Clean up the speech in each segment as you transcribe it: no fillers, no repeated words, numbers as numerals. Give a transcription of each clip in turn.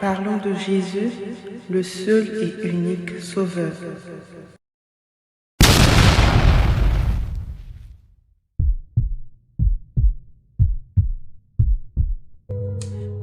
Parlons de Jésus, le seul et unique Sauveur.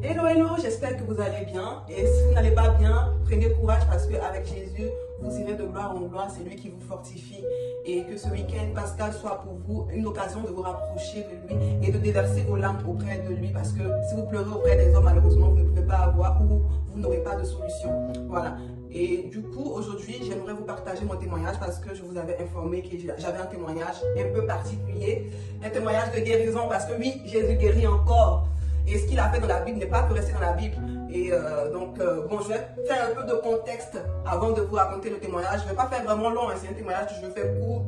Hello, hello, j'espère que vous allez bien. Et si vous n'allez pas bien, prenez courage parce qu'avec Jésus, vous irez de gloire en gloire. C'est lui qui vous fortifie. Et que ce week-end pascal soit pour vous une occasion de vous rapprocher de lui et de déverser vos larmes auprès de lui. Parce que si vous pleurez auprès des hommes, malheureusement, vous ne pouvez pas avoir ou vous n'aurez pas de solution. Voilà. Et du coup, aujourd'hui, j'aimerais vous partager mon témoignage parce que je vous avais informé que j'avais un témoignage un peu particulier. Un témoignage de guérison parce que oui, Jésus guérit encore. Et ce qu'il a fait dans la Bible n'est pas que rester dans la Bible. Et bon, je vais faire un peu de contexte avant de vous raconter le témoignage. Je ne vais pas faire vraiment long, hein, c'est un témoignage que je fais court.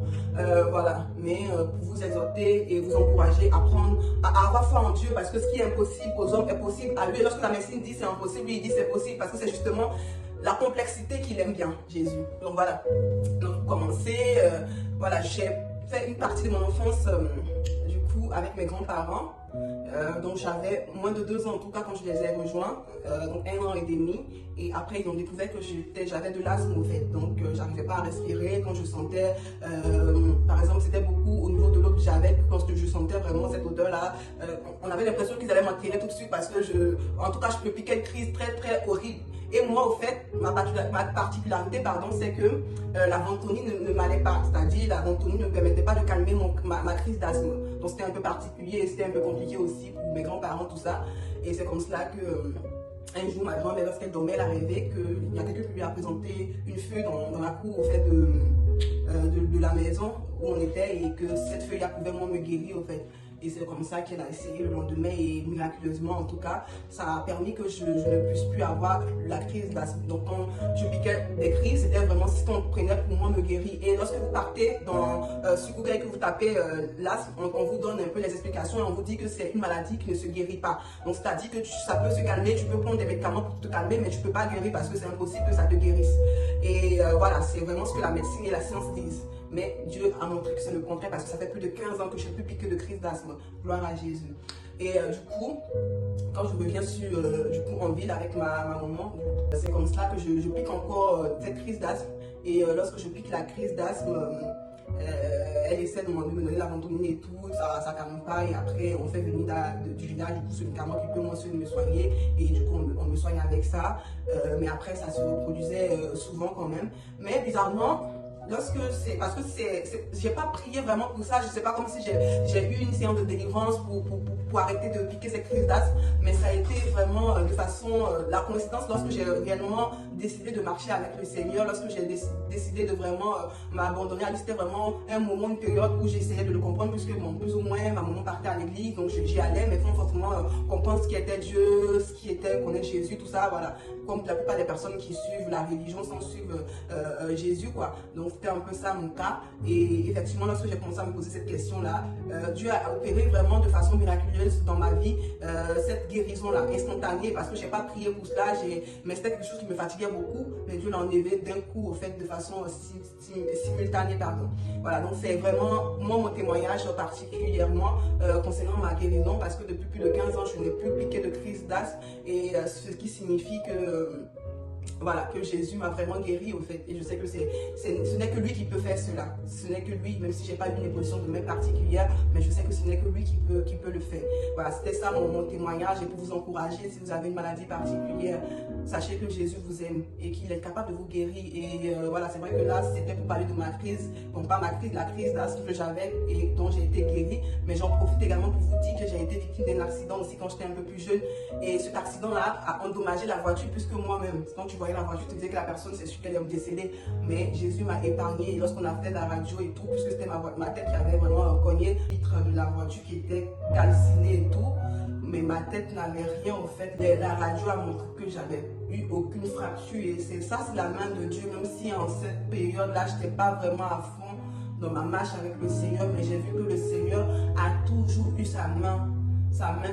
Voilà, mais pour vous exhorter et vous encourager à prendre, à avoir foi en Dieu, parce que ce qui est impossible aux hommes est possible à lui. Lorsque la médecine dit c'est impossible, lui il dit c'est possible, parce que c'est justement la complexité qu'il aime bien, Jésus. Donc voilà, donc pour commencer, voilà, j'ai fait une partie de mon enfance, du coup, avec mes grands-parents. Donc j'avais moins de 2 ans en tout cas quand je les ai rejoints, donc 1 an et demi, et après ils ont découvert que j'avais de l'asthme au fait, donc j'arrivais pas à respirer quand je sentais, par exemple c'était beaucoup au niveau de l'eau que j'avais, quand je sentais vraiment cette odeur là, on avait l'impression qu'ils allaient m'enterrer tout de suite parce que en tout cas je me piquais une crise très très horrible. Et moi, au fait, ma particularité, c'est que la ventoline ne m'allait pas. C'est-à-dire, la ventoline ne me permettait pas de calmer ma crise d'asthme. Donc, c'était un peu particulier et c'était un peu compliqué aussi pour mes grands-parents, tout ça. Et c'est comme cela que, un jour, ma grand-mère, lorsqu'elle dormait, elle a rêvé qu'il y a quelqu'un qui lui a présenté une feuille dans la cour, au fait, de la maison où on était et que cette feuille-là pouvait moi me guérir, au fait. Et c'est comme ça qu'elle a essayé le lendemain et miraculeusement, en tout cas, ça a permis que je ne puisse plus avoir la crise d'asthme. Donc quand je piquais des crises, c'était vraiment ce qu'on prenait pour moi me guérir. Et lorsque vous partez sur Google et que vous tapez l'asthme, on vous donne un peu les explications et on vous dit que c'est une maladie qui ne se guérit pas. Donc c'est-à-dire que ça peut se calmer, tu peux prendre des médicaments pour te calmer, mais tu ne peux pas guérir parce que c'est impossible que ça te guérisse. Et voilà, c'est vraiment ce que la médecine et la science disent. Mais Dieu a montré que c'est le contraire parce que ça fait plus de 15 ans que je n'ai plus piqué de crise d'asthme. Gloire à Jésus. Et du coup, quand je reviens en ville avec ma maman, c'est comme cela que je pique encore cette crise d'asthme. Et lorsque je pique la crise d'asthme, elle essaie de me donner la ventoline et tout, ça ne calme pas. Et après, on fait venir du village, du coup, ce médicament qui peut moi seul me soigner. Et du coup, on me soigne avec ça. Mais après, ça se reproduisait souvent quand même. Mais bizarrement, parce que j'ai pas prié vraiment pour ça, je sais pas comme si j'ai eu une séance de délivrance pour arrêter de piquer ces crises d'asthme, mais ça a été vraiment de façon, la coïncidence lorsque j'ai réellement décidé de marcher avec le Seigneur, lorsque j'ai décidé de vraiment m'abandonner à lui. C'était vraiment un moment, une période où j'essayais de le comprendre puisque bon, plus ou moins ma maman partait à l'église, donc j'y allais, mais sans forcément comprendre ce qui était Dieu, ce qui était connaître Jésus, tout ça, voilà, comme la plupart des personnes qui suivent la religion sans suivre Jésus, quoi. Donc c'était un peu ça mon cas. Et effectivement, lorsque j'ai commencé à me poser cette question-là, Dieu a opéré vraiment de façon miraculeuse dans ma vie cette guérison-là, instantanée, parce que je n'ai pas prié pour cela, mais c'était quelque chose qui me fatiguait beaucoup, mais Dieu l'a enlevé d'un coup, au fait, de façon simultanée, pardon. Voilà, donc c'est vraiment moi mon témoignage particulièrement concernant ma guérison, parce que depuis plus de 15 ans, je n'ai plus piqué de crise d'asthme, et ce qui signifie que voilà, que Jésus m'a vraiment guéri au fait. Et je sais que ce n'est que lui qui peut faire cela. Ce n'est que lui, même si je n'ai pas eu une position de main particulière, mais je sais que ce n'est que lui qui peut le faire. Voilà, c'était ça mon témoignage. Et pour vous encourager, si vous avez une maladie particulière, sachez que Jésus vous aime et qu'il est capable de vous guérir. Et voilà, c'est vrai que là, c'était pour parler de ma crise. Bon, pas ma crise, la crise d'asthme que j'avais et dont j'ai été guérie. Mais j'en profite également pour vous dire que j'ai été victime d'un accident aussi quand j'étais un peu plus jeune. Et cet accident-là a endommagé la voiture plus que moi-même. Quand tu voyais la voiture, tu te disais que la personne, c'est sûr qu'elle est décédée. Mais Jésus m'a épargné. Et lorsqu'on a fait la radio et tout, puisque c'était ma tête qui avait vraiment cogné, le vitre de la voiture qui était calcinée et tout, mais ma tête n'avait rien au fait. La radio a montré que j'avais eu aucune fracture. Et c'est ça, c'est la main de Dieu. Même si en cette période-là, je n'étais pas vraiment à fond dans ma marche avec le Seigneur, mais j'ai vu que le Seigneur a toujours eu sa main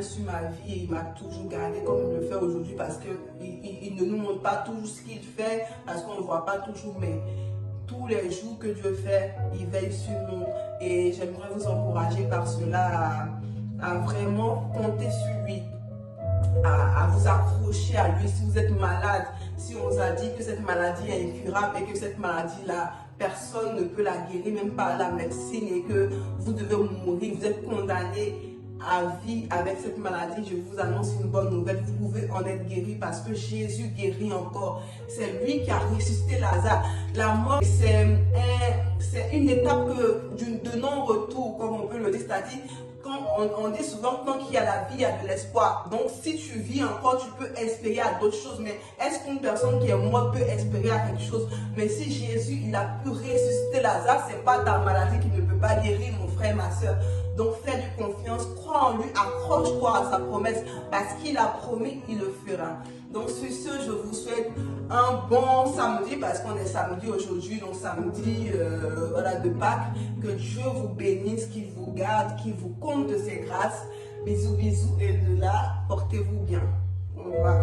sur ma vie et il m'a toujours gardé comme il le fait aujourd'hui parce qu'il ne nous montre pas toujours ce qu'il fait parce qu'on ne voit pas toujours, mais tous les jours que Dieu fait, il veille sur nous et j'aimerais vous encourager par cela à vraiment compter sur lui. à vous accrocher à lui. Si vous êtes malade, si on vous a dit que cette maladie est incurable et que cette maladie-là, personne ne peut la guérir, même par la médecine, et que vous devez mourir, vous êtes condamné à vie avec cette maladie, je vous annonce une bonne nouvelle. Vous pouvez en être guéri parce que Jésus guérit encore. C'est lui qui a ressuscité Lazare. La mort, c'est une étape de non-retour, comme on peut le dire. C'est-à-dire, on dit souvent que tant qu'il y a la vie, il y a de l'espoir. Donc, si tu vis encore, tu peux espérer à d'autres choses. Mais est-ce qu'une personne qui est morte peut espérer à quelque chose? Mais si Jésus, il a pu ressusciter Lazare, c'est pas ta maladie qui ne peut pas guérir, mon frère, ma soeur. Donc, fais-lui confiance, crois en lui, accroche-toi à sa promesse. Parce qu'il a promis, il le fera. Donc, sur ce, je vous souhaite un bon samedi, parce qu'on est samedi aujourd'hui, donc samedi voilà, de Pâques. Que Dieu vous bénisse, qu'il vous garde, qu'il vous compte de ses grâces. Bisous, bisous, et de là, portez-vous bien. Au revoir.